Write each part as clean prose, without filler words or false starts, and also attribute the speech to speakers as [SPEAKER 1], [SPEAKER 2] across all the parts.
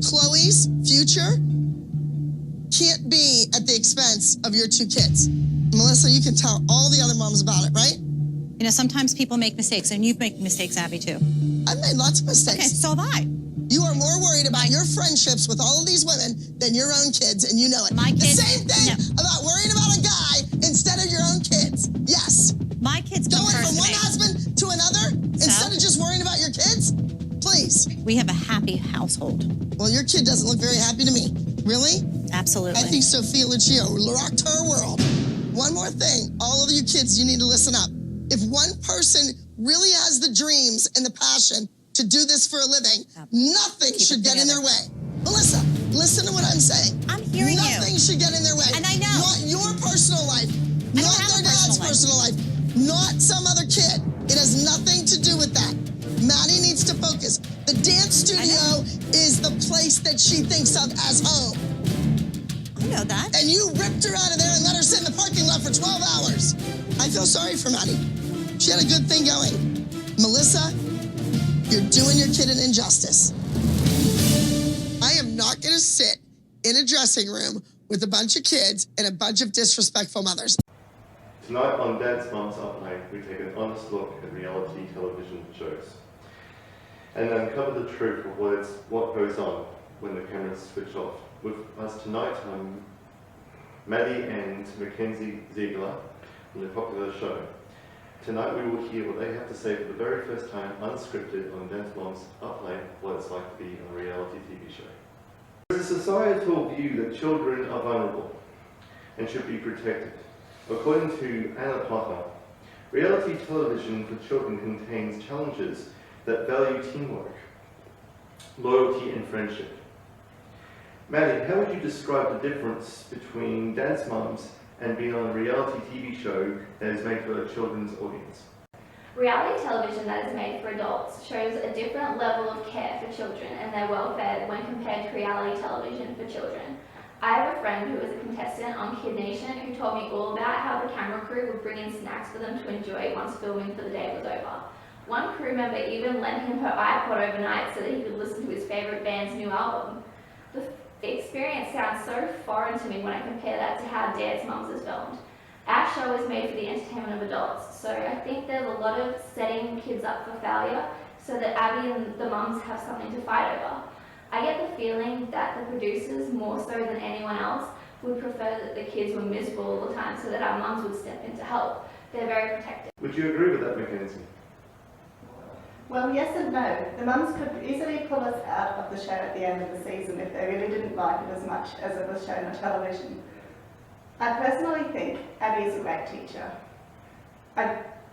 [SPEAKER 1] Chloe's future can't be at the expense of your two kids. Melissa, you can tell all the other moms about it, right?
[SPEAKER 2] You know, sometimes people make mistakes, and you've made mistakes, Abby, too.
[SPEAKER 1] I've made lots of mistakes.
[SPEAKER 2] Okay, so have I.
[SPEAKER 1] You are more worried about your friendships with all of these women than your own kids, and you know it.
[SPEAKER 2] My kids,
[SPEAKER 1] the same thing about worrying about a guy instead of your own kids. Yes.
[SPEAKER 2] My kids come
[SPEAKER 1] Going
[SPEAKER 2] first
[SPEAKER 1] from
[SPEAKER 2] to
[SPEAKER 1] one
[SPEAKER 2] me.
[SPEAKER 1] husband to another instead of just worrying about your kids? Please.
[SPEAKER 2] We have a happy household.
[SPEAKER 1] Well, your kid doesn't look very happy to me. Really?
[SPEAKER 2] Absolutely.
[SPEAKER 1] I think Sophia Lucio rocked her world. One more thing, all of you kids, you need to listen up. If one person really has the dreams and the passion to do this for a living, nothing should get in their way. Melissa, listen to what I'm saying.
[SPEAKER 2] I'm hearing you.
[SPEAKER 1] Nothing should get in their way.
[SPEAKER 2] And I know.
[SPEAKER 1] Not your personal life, not their dad's personal life, not some other kid. It has nothing to do with that. Maddie needs to focus. The dance studio is the place that she thinks of as home.
[SPEAKER 2] I know that.
[SPEAKER 1] And you ripped her out of there and let her sit in the parking lot for 12 hours. I feel sorry for Maddie. She had a good thing going. Melissa, you're doing your kid an injustice. I am not going to sit in a dressing room with a bunch of kids and a bunch of disrespectful mothers.
[SPEAKER 3] Tonight on Dance Moms Up Late, we take an honest look at reality television shows and uncover the truth of what goes on when the cameras switch off. With us tonight, Maddie and Mackenzie Ziegler from the popular show. Tonight we will hear what they have to say for the very first time, unscripted, on Dance Moms Up Late, what it's like to be on a reality TV show. There is a societal view that children are vulnerable and should be protected. According to Anna Potter, reality television for children contains challenges that value teamwork, loyalty and friendship. Maddie, how would you describe the difference between Dance Moms and being on a reality TV show that is made for a children's audience?
[SPEAKER 4] Reality television that is made for adults shows a different level of care for children and their welfare when compared to reality television for children. I have a friend who was a contestant on Kid Nation who told me all about how the camera crew would bring in snacks for them to enjoy once filming for the day was over. One crew member even lent him her iPod overnight so that he could listen to his favourite band's new album. The experience sounds so foreign to me when I compare that to how Dance Moms is filmed. Our show is made for the entertainment of adults, so I think there's a lot of setting kids up for failure so that Abby and the mums have something to fight over. I get the feeling that the producers, more so than anyone else, would prefer that the kids were miserable all the time so that our mums would step in to help. They're very protective.
[SPEAKER 3] Would you agree with that, Mackenzie?
[SPEAKER 5] Well, yes and no. The mums could easily pull us out of the show at the end of the season if they really didn't like it as much as it was shown on television. I personally think Abby is a great teacher.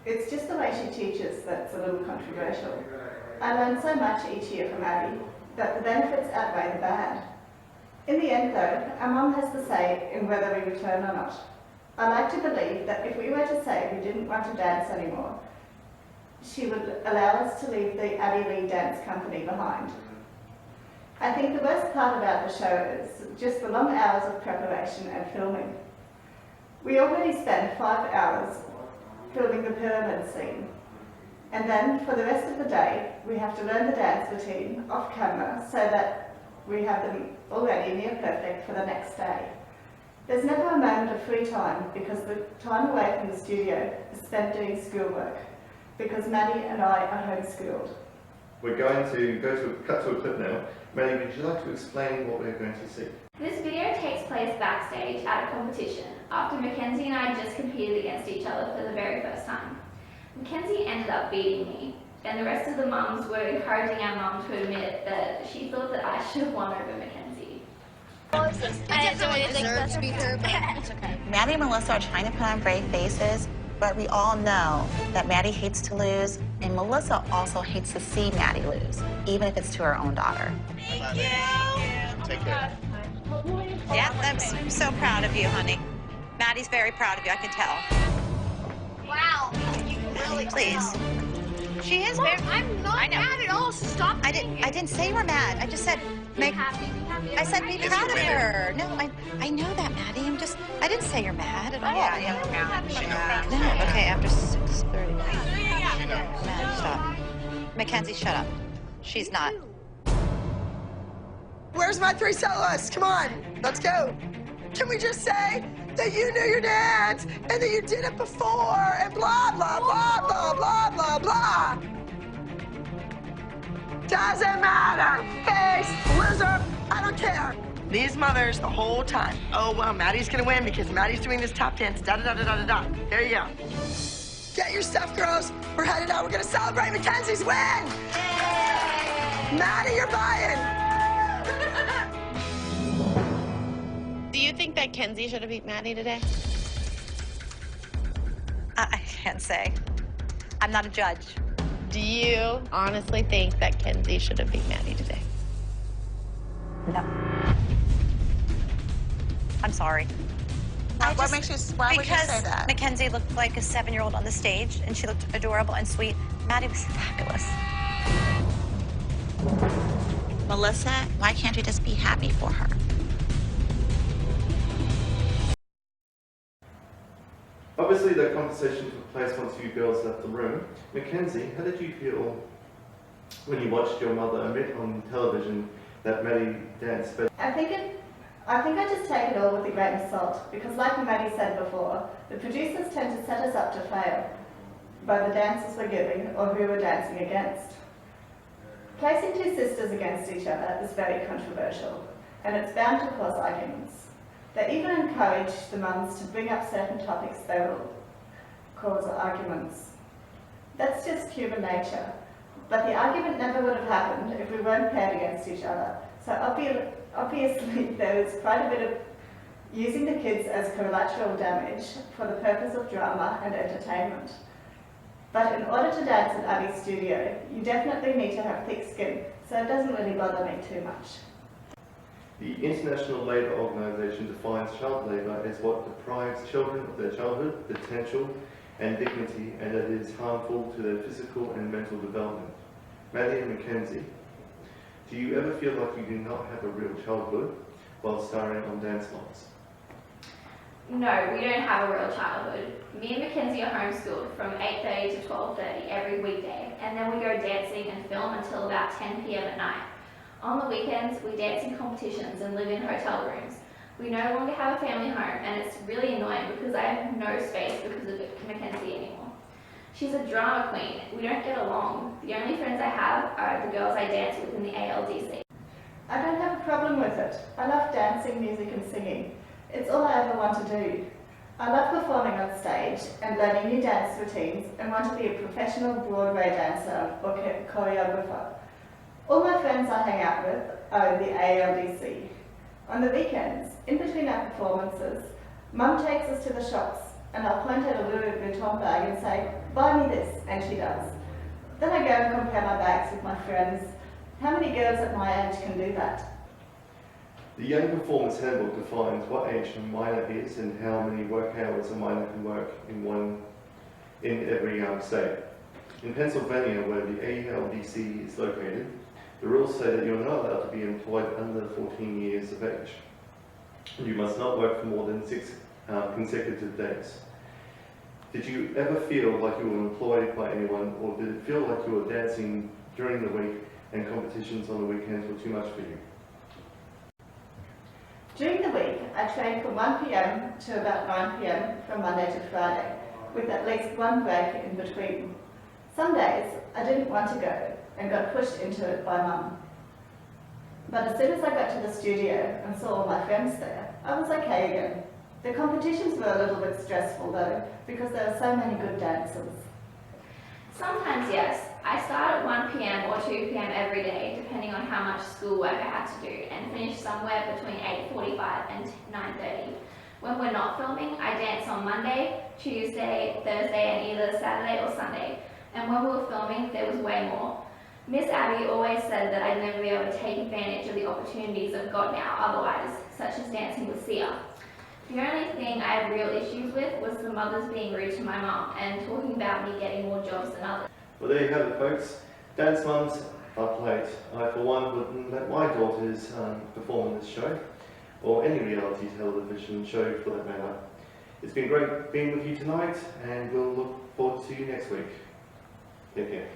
[SPEAKER 5] It's just the way she teaches that's a little controversial. I learn so much each year from Abby that the benefits outweigh the bad. In the end though, our mum has the say in whether we return or not. I like to believe that if we were to say we didn't want to dance anymore, she would allow us to leave the Abby Lee Dance Company behind. I think the worst part about the show is just the long hours of preparation and filming. We already spend 5 hours filming the pyramid scene, and then for the rest of the day we have to learn the dance routine off camera so that we have them already near perfect for the next day. There's never a moment of free time because the time away from the studio is spent doing schoolwork, because Maddie and I are homeschooled.
[SPEAKER 3] We're going to cut to a clip now. Maddie, would you like to explain what we're going to see?
[SPEAKER 4] This video takes place backstage at a competition after Mackenzie and I just competed against each other for the very first time. Mackenzie ended up beating me, and the rest of the mums were encouraging our mum to admit that she thought that I should have won over Mackenzie.
[SPEAKER 6] I definitely deserve to beat her, but it's okay.
[SPEAKER 7] Maddie and Melissa are trying to put on brave faces, but we all know that Maddie hates to lose, and Melissa also hates to see Maddie lose, even if it's to her own daughter.
[SPEAKER 6] Thank you.
[SPEAKER 3] Take care.
[SPEAKER 2] Yeah, I'm so proud of you, honey. Maddie's very proud of you, I can tell.
[SPEAKER 6] Wow. You really
[SPEAKER 2] Please. She is very...
[SPEAKER 6] I'm not mad at all. Stop.
[SPEAKER 7] I didn't say you were mad. I just said make. I said be proud of her. No, I know that, Maddie. I didn't say you're mad at all. No. Okay, after 6:30. Maddie, stop. Mackenzie, shut up. She's not.
[SPEAKER 1] We're Where's my 3 soloists? Come on, let's go. Can we just say that you knew your dance and that you did it before and blah, blah, blah, blah, blah, blah, blah? Doesn't matter. Face, loser, I don't care. These mothers the whole time. Oh, well, Maddie's gonna win because Maddie's doing this top dance, da-da-da-da-da-da. There you go. Get your stuff, girls. We're headed out. We're gonna celebrate Mackenzie's win. Yay! Maddie, you're buying.
[SPEAKER 6] Do you think that Kenzie should have beat Maddie today?
[SPEAKER 2] I can't say. I'm not a judge.
[SPEAKER 6] Do you honestly think that Kenzie should have beat Maddie today?
[SPEAKER 2] No. I'm sorry.
[SPEAKER 7] What would you say that?
[SPEAKER 2] Because Mackenzie looked like a 7-year-old on the stage, and she looked adorable and sweet. Maddie was fabulous.
[SPEAKER 7] Melissa, why can't you just be happy for her?
[SPEAKER 3] Obviously, the conversation took place once you girls left the room. Mackenzie, how did you feel when you watched your mother admit on television that Maddie danced better?
[SPEAKER 5] I think I just take it all with a grain of salt, because like Maddie said before, the producers tend to set us up to fail by the dances we're giving or who we're dancing against. Placing 2 sisters against each other is very controversial, and it's bound to cause arguments. They even encourage the mums to bring up certain topics that will cause arguments. That's just human nature. But the argument never would have happened if we weren't paired against each other. So obviously there is quite a bit of using the kids as collateral damage for the purpose of drama and entertainment. But in order to dance at Abby's studio, you definitely need to have thick skin, so it doesn't really bother me too much.
[SPEAKER 3] The International Labour Organization defines child labour as what deprives children of their childhood, potential and dignity, and it is harmful to their physical and mental development. Maddie and Mackenzie, do you ever feel like you do not have a real childhood while starring on Dance Moms?
[SPEAKER 4] No, we don't have a real childhood. Me and Mackenzie are homeschooled from 8:30 to 12:30 every weekday, and then we go dancing and film until about 10 p.m. at night. On the weekends, we dance in competitions and live in hotel rooms. We no longer have a family home, and it's really annoying because I have no space because of Mackenzie anymore. She's a drama queen. We don't get along. The only friends I have are the girls I dance with in the ALDC.
[SPEAKER 5] I don't have a problem with it. I love dancing, music and singing. It's all I ever want to do. I love performing on stage and learning new dance routines and want to be a professional Broadway dancer or choreographer. All my friends I hang out with are in the ALDC. On the weekends, in between our performances, Mum takes us to the shops and I'll point at a Louis Vuitton bag and say, "Buy me this," and she does. Then I go and compare my bags with my friends. How many girls at my age can do that?
[SPEAKER 3] The Young Performers Handbook defines what age a minor is and how many work hours a minor can work in every state. In Pennsylvania, where the ALDC is located, the rules say that you're not allowed to be employed under 14 years of age. You must not work for more than 6 consecutive days. Did you ever feel like you were employed by anyone, or did it feel like you were dancing during the week and competitions on the weekends were too much for you?
[SPEAKER 5] During the week, I train from 1 p.m. to about 9 p.m. from Monday to Friday, with at least one break in between. Some days, I didn't want to go and got pushed into it by Mum. But as soon as I got to the studio and saw all my friends there, I was okay again. The competitions were a little bit stressful though, because there were so many good dancers.
[SPEAKER 4] Sometimes, yes. I start at 1 p.m. or 2 p.m. every day, depending on how much schoolwork I have to do, and finish somewhere between 8:45 and 9:30. When we're not filming, I dance on Monday, Tuesday, Thursday, and either Saturday or Sunday. And when we were filming, there was way more. Miss Abby always said that I'd never be able to take advantage of the opportunities I've got now otherwise, such as dancing with Sia. The only thing I had real issues with was the mothers being rude to my mum and talking about me getting more jobs than others.
[SPEAKER 3] Well, there you have it, folks. Dance Mums are played. I, for one, wouldn't let my daughters perform in this show, or any reality television show for that matter. It's been great being with you tonight, and we'll look forward to you next week. Take care.